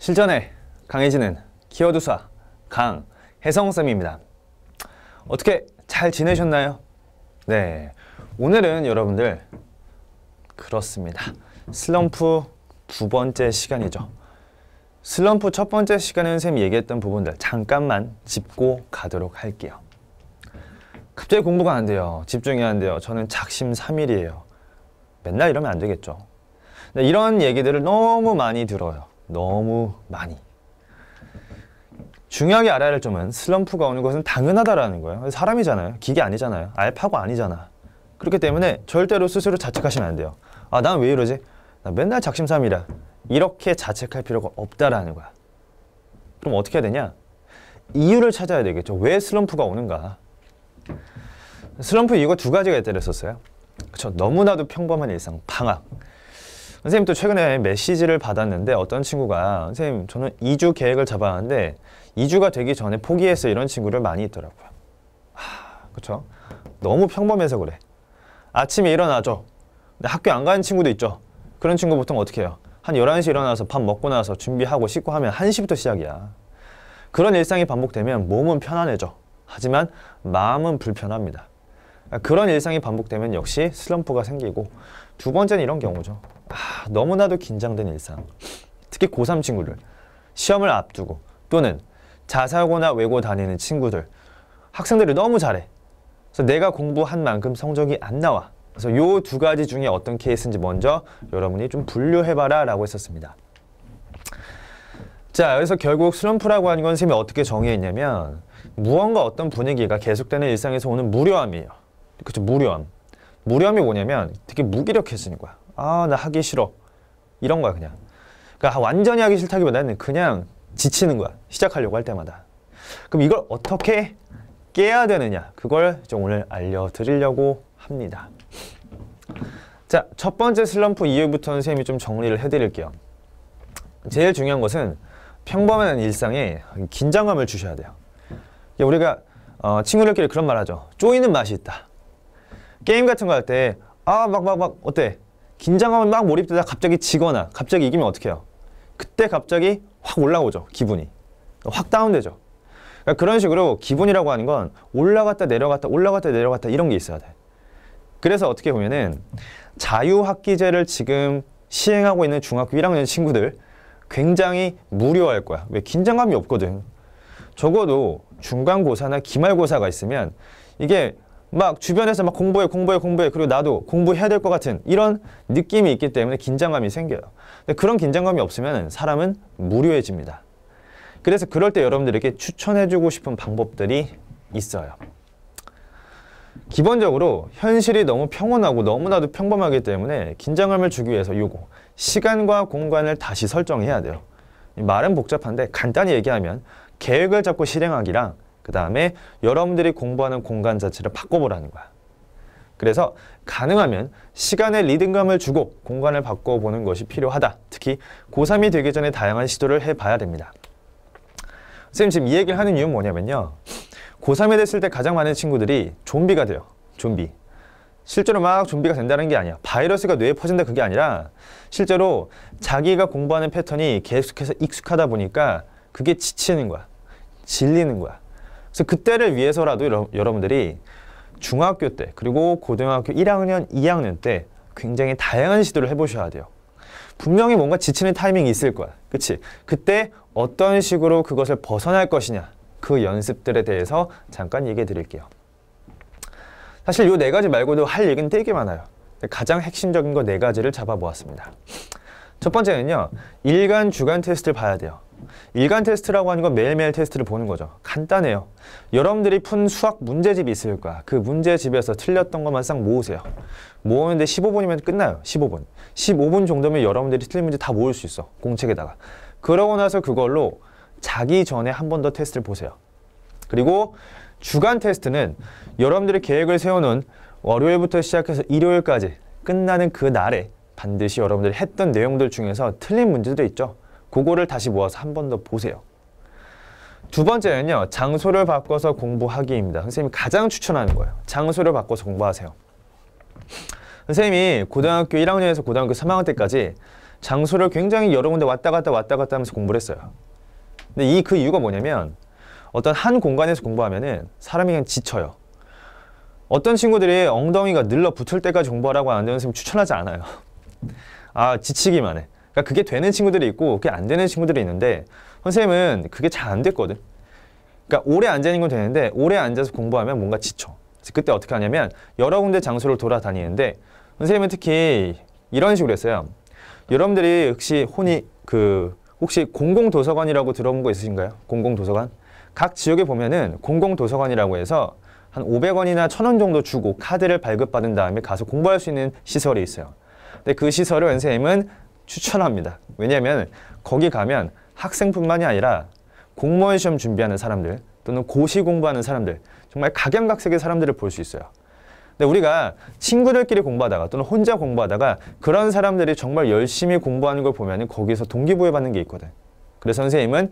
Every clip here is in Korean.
실전에 강해지는 키워드 수학 강혜성쌤입니다. 어떻게 잘 지내셨나요? 네, 오늘은 여러분들 그렇습니다. 슬럼프 두 번째 시간이죠. 슬럼프 첫 번째 시간에는 쌤이 얘기했던 부분들 잠깐만 짚고 가도록 할게요. 갑자기 공부가 안 돼요. 집중이 안 돼요. 저는 작심삼일이에요. 맨날 이러면 안 되겠죠. 이런 얘기들을 너무 많이 들어요. 너무 많이. 중요하게 알아야 할 점은 슬럼프가 오는 것은 당연하다라는 거예요. 사람이잖아요. 기계 아니잖아요. 알파고 아니잖아. 그렇기 때문에 절대로 스스로 자책하시면 안 돼요. 아, 난 왜 이러지? 나 맨날 작심삼일이야. 이렇게 자책할 필요가 없다라는 거야. 그럼 어떻게 해야 되냐? 이유를 찾아야 되겠죠. 왜 슬럼프가 오는가? 슬럼프 이유가 두 가지가 있다고 했었어요. 그쵸? 너무나도 평범한 일상, 방학. 선생님 또 최근에 메시지를 받았는데 어떤 친구가 선생님 저는 2주 계획을 잡았는데 2주가 되기 전에 포기했어요. 이런 친구를 많이 있더라고요. 그쵸? 너무 평범해서 그래. 아침에 일어나죠. 근데 학교 안 가는 친구도 있죠. 그런 친구 보통 어떻게 해요? 한 11시 일어나서 밥 먹고 나서 준비하고 씻고 하면 1시부터 시작이야. 그런 일상이 반복되면 몸은 편안해져. 하지만 마음은 불편합니다. 그런 일상이 반복되면 역시 슬럼프가 생기고 두 번째는 이런 경우죠. 너무나도 긴장된 일상. 특히 고3 친구들, 시험을 앞두고 또는 자사고나 외고 다니는 친구들, 학생들이 너무 잘해. 그래서 내가 공부한 만큼 성적이 안 나와. 그래서 요 두 가지 중에 어떤 케이스인지 먼저 여러분이 좀 분류해봐라 라고 했었습니다. 자, 그래서 결국 슬럼프라고 하는 건 선생님이 어떻게 정의했냐면 무언가 어떤 분위기가 계속되는 일상에서 오는 무료함이에요. 그렇죠? 무료함. 무료함이 뭐냐면 되게 무기력해지는 거야. 나 하기 싫어. 이런 거야, 그냥. 그러니까 완전히 하기 싫다기보다는 그냥 지치는 거야. 시작하려고 할 때마다. 그럼 이걸 어떻게 깨야 되느냐? 그걸 좀 오늘 알려드리려고 합니다. 자, 첫 번째 슬럼프 이유부터 선생님이 좀 정리를 해드릴게요. 제일 중요한 것은 평범한 일상에 긴장감을 주셔야 돼요. 우리가 친구들끼리 그런 말 하죠. 쪼이는 맛이 있다. 게임 같은 거 할 때 어때? 긴장감을 막 몰입되다가 갑자기 지거나 갑자기 이기면 어떻게 해요? 그때 갑자기 확 올라오죠. 기분이. 확 다운되죠. 그러니까 그런 식으로 기분이라고 하는 건 올라갔다 내려갔다 올라갔다 내려갔다 이런 게 있어야 돼. 그래서 어떻게 보면은 자유학기제를 지금 시행하고 있는 중학교 1학년 친구들 굉장히 무료할 거야. 왜? 긴장감이 없거든. 적어도 중간고사나 기말고사가 있으면 이게 막 주변에서 막 공부해 그리고 나도 공부해야 될 것 같은 이런 느낌이 있기 때문에 긴장감이 생겨요. 근데 그런 긴장감이 없으면 사람은 무료해집니다. 그래서 그럴 때 여러분들에게 추천해주고 싶은 방법들이 있어요. 기본적으로 현실이 너무 평온하고 너무나도 평범하기 때문에 긴장감을 주기 위해서 요거 시간과 공간을 다시 설정해야 돼요. 말은 복잡한데 간단히 얘기하면 계획을 잡고 실행하기랑 그 다음에 여러분들이 공부하는 공간 자체를 바꿔보라는 거야. 그래서 가능하면 시간에 리듬감을 주고 공간을 바꿔보는 것이 필요하다. 특히 고3이 되기 전에 다양한 시도를 해봐야 됩니다. 선생님 지금 이 얘기를 하는 이유는 뭐냐면요. 고3이 됐을 때 가장 많은 친구들이 좀비가 돼요. 좀비. 실제로 막 좀비가 된다는 게 아니야. 바이러스가 뇌에 퍼진다 그게 아니라 실제로 자기가 공부하는 패턴이 계속해서 익숙하다 보니까 그게 지치는 거야. 질리는 거야. 그래서 그때를 위해서라도 여러분들이 중학교 때 그리고 고등학교 1학년, 2학년 때 굉장히 다양한 시도를 해보셔야 돼요. 분명히 뭔가 지치는 타이밍이 있을 거야. 그치? 그때 어떤 식으로 그것을 벗어날 것이냐 그 연습들에 대해서 잠깐 얘기해 드릴게요. 사실 이 네 가지 말고도 할 얘기는 되게 많아요. 가장 핵심적인 거 네 가지를 잡아보았습니다. 첫 번째는요. 일간, 주간 테스트를 봐야 돼요. 일간 테스트라고 하는 건 매일매일 테스트를 보는 거죠. 간단해요. 여러분들이 푼 수학 문제집이 있을 거야. 그 문제집에서 틀렸던 것만 싹 모으세요. 모으는데 15분이면 끝나요. 15분. 15분 정도면 여러분들이 틀린 문제 다 모을 수 있어. 공책에다가. 그러고 나서 그걸로 자기 전에 한 번 더 테스트를 보세요. 그리고 주간 테스트는 여러분들이 계획을 세워놓은 월요일부터 시작해서 일요일까지 끝나는 그 날에 반드시 여러분들이 했던 내용들 중에서 틀린 문제도 있죠. 그거를 다시 모아서 한 번 더 보세요. 두 번째는요. 장소를 바꿔서 공부하기입니다. 선생님이 가장 추천하는 거예요. 장소를 바꿔서 공부하세요. 선생님이 고등학교 1학년에서 고등학교 3학년 때까지 장소를 굉장히 여러 군데 왔다 갔다 하면서 공부를 했어요. 근데 그 이유가 뭐냐면 어떤 한 공간에서 공부하면은 사람이 그냥 지쳐요. 어떤 친구들이 엉덩이가 늘러 붙을 때까지 공부하라고 하는데 선생님 추천하지 않아요. 아, 지치기만 해. 그러니까 그게 되는 친구들이 있고 그게 안 되는 친구들이 있는데 선생님은 그게 잘 안 됐거든. 그러니까 오래 앉아 있는 건 되는데 오래 앉아서 공부하면 뭔가 지쳐. 그래서 그때 어떻게 하냐면 여러 군데 장소를 돌아다니는데 선생님은 특히 이런 식으로 했어요. 여러분들이 혹시 공공도서관이라고 들어본 거 있으신가요? 공공도서관? 각 지역에 보면은 공공도서관이라고 해서 한 500원이나 1000원 정도 주고 카드를 발급받은 다음에 가서 공부할 수 있는 시설이 있어요. 근데 그 시설을 선생님은 추천합니다. 왜냐하면 거기 가면 학생뿐만이 아니라 공무원 시험 준비하는 사람들 또는 고시 공부하는 사람들 정말 각양각색의 사람들을 볼 수 있어요. 근데 우리가 친구들끼리 공부하다가 또는 혼자 공부하다가 그런 사람들이 정말 열심히 공부하는 걸 보면 거기서 동기부여 받는 게 있거든. 그래서 선생님은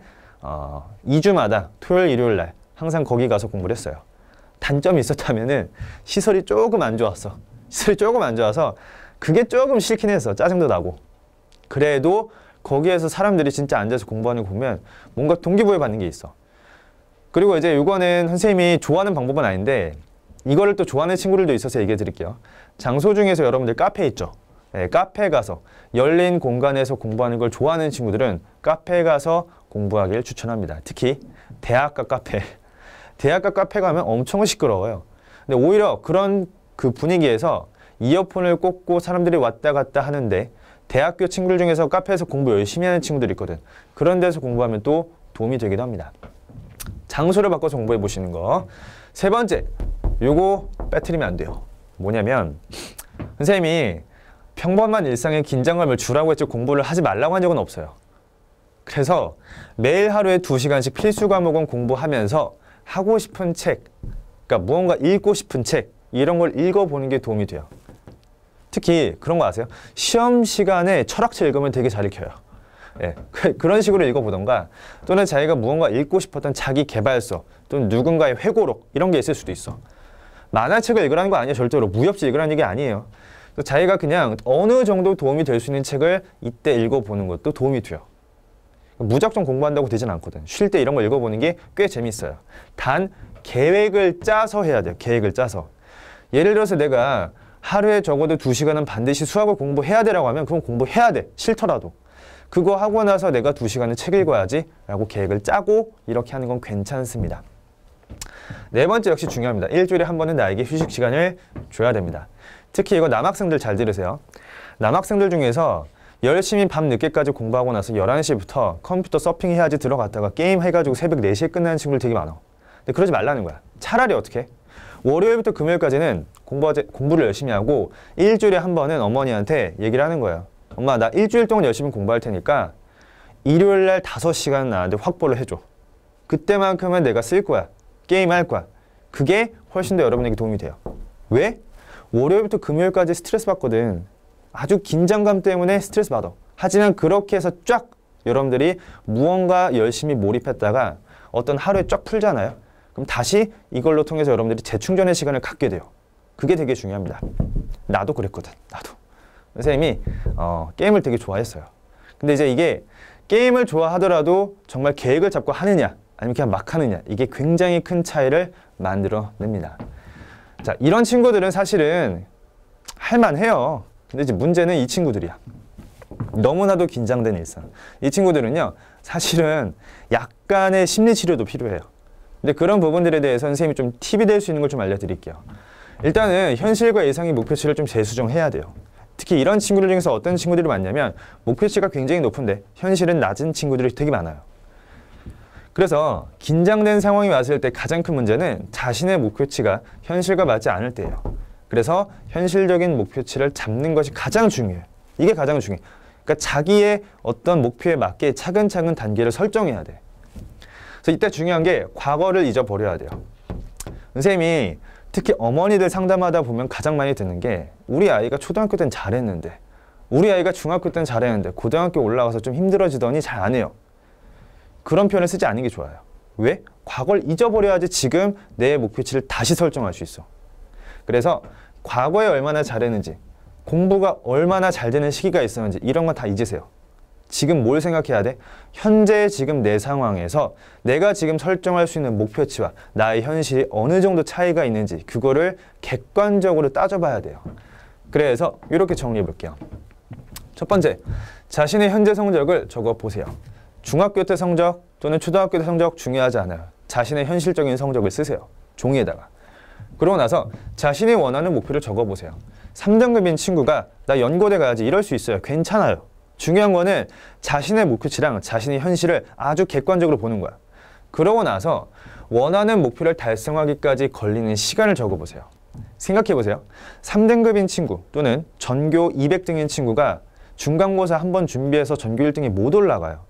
2주마다 토요일, 일요일 날 항상 거기 가서 공부를 했어요. 단점이 있었다면은 시설이 조금 안 좋았어. 시설이 조금 안 좋아서 그게 조금 싫긴 했어. 짜증도 나고. 그래도 거기에서 사람들이 진짜 앉아서 공부하는 거 보면 뭔가 동기부여 받는 게 있어. 그리고 이제 이거는 선생님이 좋아하는 방법은 아닌데 이거를 또 좋아하는 친구들도 있어서 얘기해 드릴게요. 장소 중에서 여러분들 카페 있죠? 네, 카페 가서 열린 공간에서 공부하는 걸 좋아하는 친구들은 카페에 가서 공부하길 추천합니다. 특히 대학가 카페. 대학가 카페 가면 엄청 시끄러워요. 근데 오히려 그런 그 분위기에서 이어폰을 꽂고 사람들이 왔다 갔다 하는데 대학교 친구들 중에서 카페에서 공부 열심히 하는 친구들이 있거든. 그런 데서 공부하면 또 도움이 되기도 합니다. 장소를 바꿔서 공부해 보시는 거. 세 번째, 요거 빼뜨리면 안 돼요. 뭐냐면 선생님이 평범한 일상에 긴장감을 주라고 했지 공부를 하지 말라고 한 적은 없어요. 그래서 매일 하루에 2시간씩 필수 과목은 공부하면서 하고 싶은 책, 그러니까 무언가 읽고 싶은 책 이런 걸 읽어보는 게 도움이 돼요. 특히 그런 거 아세요? 시험 시간에 철학책 읽으면 되게 잘 읽혀요. 예, 그런 식으로 읽어보던가 또는 자기가 무언가 읽고 싶었던 자기 개발서 또는 누군가의 회고록 이런 게 있을 수도 있어. 만화책을 읽으라는 거 아니에요. 절대로. 무협지 읽으라는 얘기 아니에요. 자기가 그냥 어느 정도 도움이 될 수 있는 책을 이때 읽어보는 것도 도움이 돼요. 무작정 공부한다고 되진 않거든. 쉴 때 이런 거 읽어보는 게 꽤 재밌어요. 단 계획을 짜서 해야 돼요. 계획을 짜서. 예를 들어서 내가 하루에 적어도 2시간은 반드시 수학을 공부해야 되라고 하면 그건 공부해야 돼. 싫더라도. 그거 하고 나서 내가 2시간은 책 읽어야지 라고 계획을 짜고 이렇게 하는 건 괜찮습니다. 네 번째 역시 중요합니다. 일주일에 한 번은 나에게 휴식 시간을 줘야 됩니다. 특히 이거 남학생들 잘 들으세요. 남학생들 중에서 열심히 밤 늦게까지 공부하고 나서 11시부터 컴퓨터 서핑해야지 들어갔다가 게임 해가지고 새벽 4시에 끝나는 친구들 되게 많아. 근데 그러지 말라는 거야. 차라리 어떻게 해? 월요일부터 금요일까지는 공부를 열심히 하고 일주일에 한 번은 어머니한테 얘기를 하는 거예요. 엄마, 나 일주일 동안 열심히 공부할 테니까 일요일 날 5시간 나한테 확보를 해줘. 그때만큼은 내가 쓸 거야. 게임할 거야. 그게 훨씬 더 여러분에게 도움이 돼요. 왜? 월요일부터 금요일까지 스트레스 받거든. 아주 긴장감 때문에 스트레스 받아. 하지만 그렇게 해서 쫙 여러분들이 무언가 열심히 몰입했다가 어떤 하루에 쫙 풀잖아요. 그럼 다시 이걸로 통해서 여러분들이 재충전의 시간을 갖게 돼요. 그게 되게 중요합니다. 나도 그랬거든. 나도. 선생님이 게임을 되게 좋아했어요. 근데 이제 이게 게임을 좋아하더라도 정말 계획을 잡고 하느냐 아니면 그냥 막 하느냐 이게 굉장히 큰 차이를 만들어냅니다. 자, 이런 친구들은 사실은 할만해요. 근데 이제 문제는 이 친구들이야. 너무나도 긴장된 일상. 이 친구들은요, 사실은 약간의 심리치료도 필요해요. 근데 그런 부분들에 대해서 선생님이 좀 팁이 될 수 있는 걸 좀 알려드릴게요. 일단은 현실과 예상의 목표치를 좀 재수정해야 돼요. 특히 이런 친구들 중에서 어떤 친구들이 많냐면 목표치가 굉장히 높은데 현실은 낮은 친구들이 되게 많아요. 그래서 긴장된 상황이 왔을 때 가장 큰 문제는 자신의 목표치가 현실과 맞지 않을 때예요. 그래서 현실적인 목표치를 잡는 것이 가장 중요해요. 이게 가장 중요해요. 그러니까 자기의 어떤 목표에 맞게 차근차근 단계를 설정해야 돼. 그래서 이때 중요한 게 과거를 잊어버려야 돼요. 선생님이 특히 어머니들 상담하다 보면 가장 많이 듣는 게 우리 아이가 초등학교 때는 잘했는데 우리 아이가 중학교 때는 잘했는데 고등학교 올라가서 좀 힘들어지더니 잘 안 해요. 그런 표현을 쓰지 않는 게 좋아요. 왜? 과거를 잊어버려야지 지금 내 목표치를 다시 설정할 수 있어. 그래서 과거에 얼마나 잘했는지 공부가 얼마나 잘 되는 시기가 있었는지 이런 건 다 잊으세요. 지금 뭘 생각해야 돼? 현재 지금 내 상황에서 내가 지금 설정할 수 있는 목표치와 나의 현실이 어느 정도 차이가 있는지 그거를 객관적으로 따져봐야 돼요. 그래서 이렇게 정리해 볼게요. 첫 번째, 자신의 현재 성적을 적어보세요. 중학교 때 성적 또는 초등학교 때 성적 중요하지 않아요. 자신의 현실적인 성적을 쓰세요. 종이에다가. 그러고 나서 자신이 원하는 목표를 적어보세요. 3등급인 친구가 나 연고대 가야지 이럴 수 있어요. 괜찮아요. 중요한 거는 자신의 목표치랑 자신의 현실을 아주 객관적으로 보는 거야. 그러고 나서 원하는 목표를 달성하기까지 걸리는 시간을 적어보세요. 생각해보세요. 3등급인 친구 또는 전교 200등인 친구가 중간고사 한 번 준비해서 전교 1등이 못 올라가요.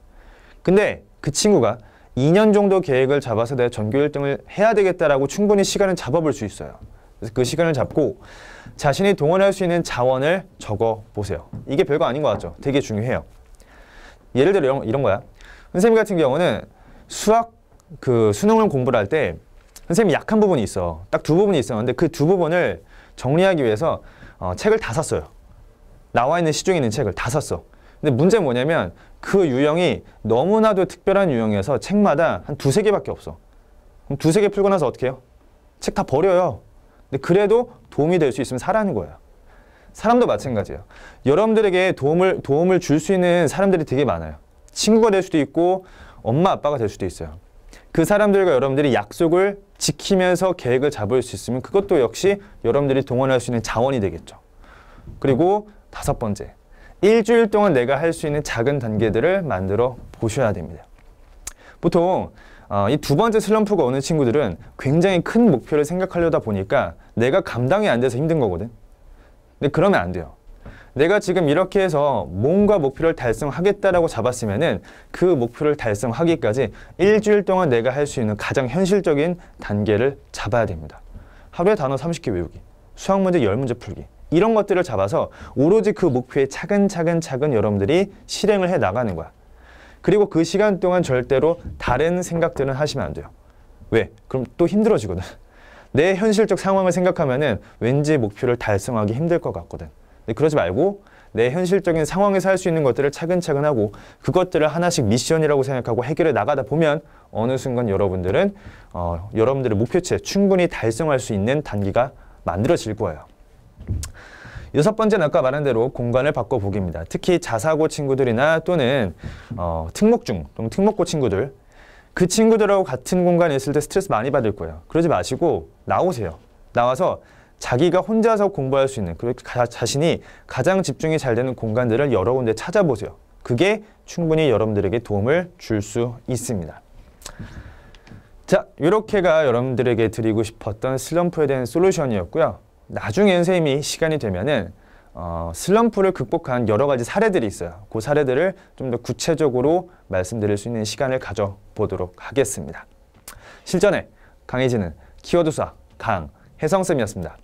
근데 그 친구가 2년 정도 계획을 잡아서 내가 전교 1등을 해야 되겠다라고 충분히 시간을 잡아볼 수 있어요. 그래서 그 시간을 잡고 자신이 동원할 수 있는 자원을 적어보세요. 이게 별거 아닌 것 같죠? 되게 중요해요. 예를 들어 이런 거야. 선생님 같은 경우는 수능을 공부를 할 때 선생님이 약한 부분이 있어. 딱 두 부분이 있었는데 그 두 부분을 정리하기 위해서 책을 다 샀어요. 나와 있는 시중에 있는 책을 다 샀어. 근데 문제는 뭐냐면 그 유형이 너무나도 특별한 유형이어서 책마다 한 두세 개밖에 없어. 그럼 두세 개 풀고 나서 어떻게 해요? 책 다 버려요. 근데 그래도 도움이 될 수 있으면 사라는 거예요. 사람도 마찬가지예요. 여러분들에게 도움을 줄 수 있는 사람들이 되게 많아요. 친구가 될 수도 있고 엄마 아빠가 될 수도 있어요. 그 사람들과 여러분들이 약속을 지키면서 계획을 잡을 수 있으면 그것도 역시 여러분들이 동원할 수 있는 자원이 되겠죠. 그리고 5번째, 일주일 동안 내가 할 수 있는 작은 단계들을 만들어 보셔야 됩니다. 보통 이 두 번째 슬럼프가 오는 친구들은 굉장히 큰 목표를 생각하려다 보니까 내가 감당이 안 돼서 힘든 거거든. 근데 그러면 안 돼요. 내가 지금 이렇게 해서 뭔가 목표를 달성하겠다라고 잡았으면은 그 목표를 달성하기까지 일주일 동안 내가 할 수 있는 가장 현실적인 단계를 잡아야 됩니다. 하루에 단어 30개 외우기, 수학 문제 10문제 풀기 이런 것들을 잡아서 오로지 그 목표에 차근차근 여러분들이 실행을 해 나가는 거야. 그리고 그 시간 동안 절대로 다른 생각들은 하시면 안 돼요. 왜? 그럼 또 힘들어지거든. 내 현실적 상황을 생각하면은 왠지 목표를 달성하기 힘들 것 같거든. 근데 그러지 말고 내 현실적인 상황에서 할 수 있는 것들을 차근차근 하고 그것들을 하나씩 미션이라고 생각하고 해결해 나가다 보면 어느 순간 여러분들은 여러분들의 목표치에 충분히 달성할 수 있는 단계가 만들어질 거예요. 6번째는 아까 말한 대로 공간을 바꿔보기입니다. 특히 자사고 친구들이나 또는 특목중 또는 특목고 친구들, 그 친구들하고 같은 공간에 있을 때 스트레스 많이 받을 거예요. 그러지 마시고 나오세요. 나와서 자기가 혼자서 공부할 수 있는, 그리고 자신이 가장 집중이 잘 되는 공간들을 여러 군데 찾아보세요. 그게 충분히 여러분들에게 도움을 줄 수 있습니다. 자, 이렇게가 여러분들에게 드리고 싶었던 슬럼프에 대한 솔루션이었고요. 나중에 선생님이 시간이 되면은 슬럼프를 극복한 여러 가지 사례들이 있어요. 그 사례들을 좀 더 구체적으로 말씀드릴 수 있는 시간을 가져보도록 하겠습니다. 실전에 강해지는 키워드 수학 강혜성쌤이었습니다.